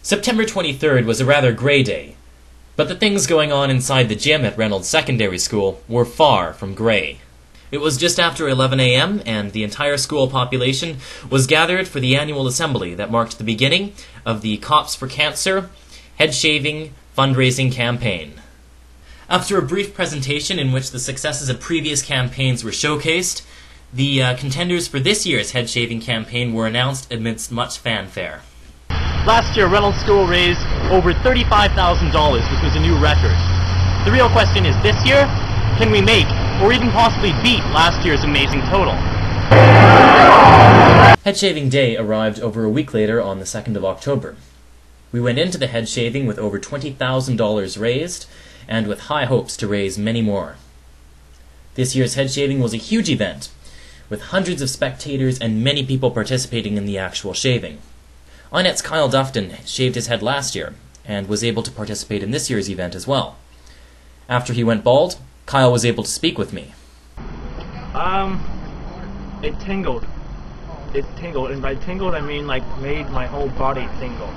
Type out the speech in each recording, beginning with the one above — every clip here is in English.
September 23rd was a rather grey day, but the things going on inside the gym at Reynolds Secondary School were far from grey. It was just after 11 a.m. and the entire school population was gathered for the annual assembly that marked the beginning of the Cops for Cancer head shaving fundraising campaign. After a brief presentation in which the successes of previous campaigns were showcased, the contenders for this year's head shaving campaign were announced amidst much fanfare. Last year, Reynolds School raised over $35,000, which was a new record. The real question is, this year, can we make, or even possibly beat, last year's amazing total? Head shaving day arrived over a week later on the 2nd of October. We went into the head shaving with over $20,000 raised, and with high hopes to raise many more. This year's head shaving was a huge event, with hundreds of spectators and many people participating in the actual shaving. unmatched Kyle Dufton shaved his head last year, and was able to participate in this year's event as well. After he went bald, Kyle was able to speak with me. It tingled. It tingled, and by tingled I mean like made my whole body tingle.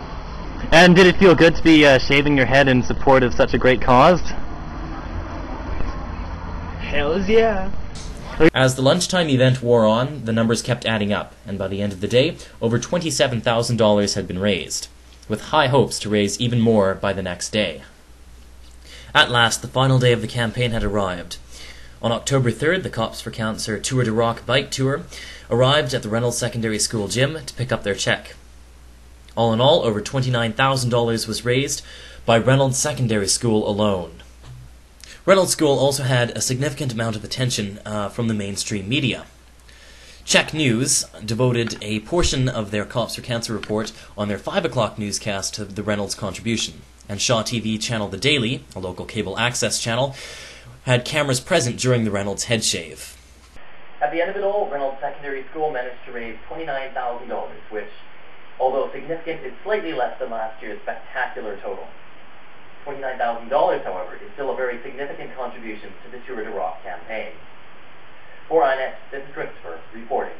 And did it feel good to be shaving your head in support of such a great cause? Hells yeah! As the lunchtime event wore on, the numbers kept adding up, and by the end of the day, over $27,000 had been raised, with high hopes to raise even more by the next day. At last, the final day of the campaign had arrived. On October 3rd, the Cops for Cancer Tour de Rock bike tour arrived at the Reynolds Secondary School gym to pick up their check. All in all, over $29,000 was raised by Reynolds Secondary School alone. Reynolds School also had a significant amount of attention from the mainstream media. Czech News devoted a portion of their Cops for Cancer report on their 5 o'clock newscast to the Reynolds contribution, and Shaw TV channel The Daily, a local cable access channel, had cameras present during the Reynolds head shave. At the end of it all, Reynolds Secondary School managed to raise $29,000, which, although significant, is slightly less than last year's spectacular total. $29,000, however, is still a very significant contribution to the Tour de Rock campaign. For unmatched, this is Christopher reporting.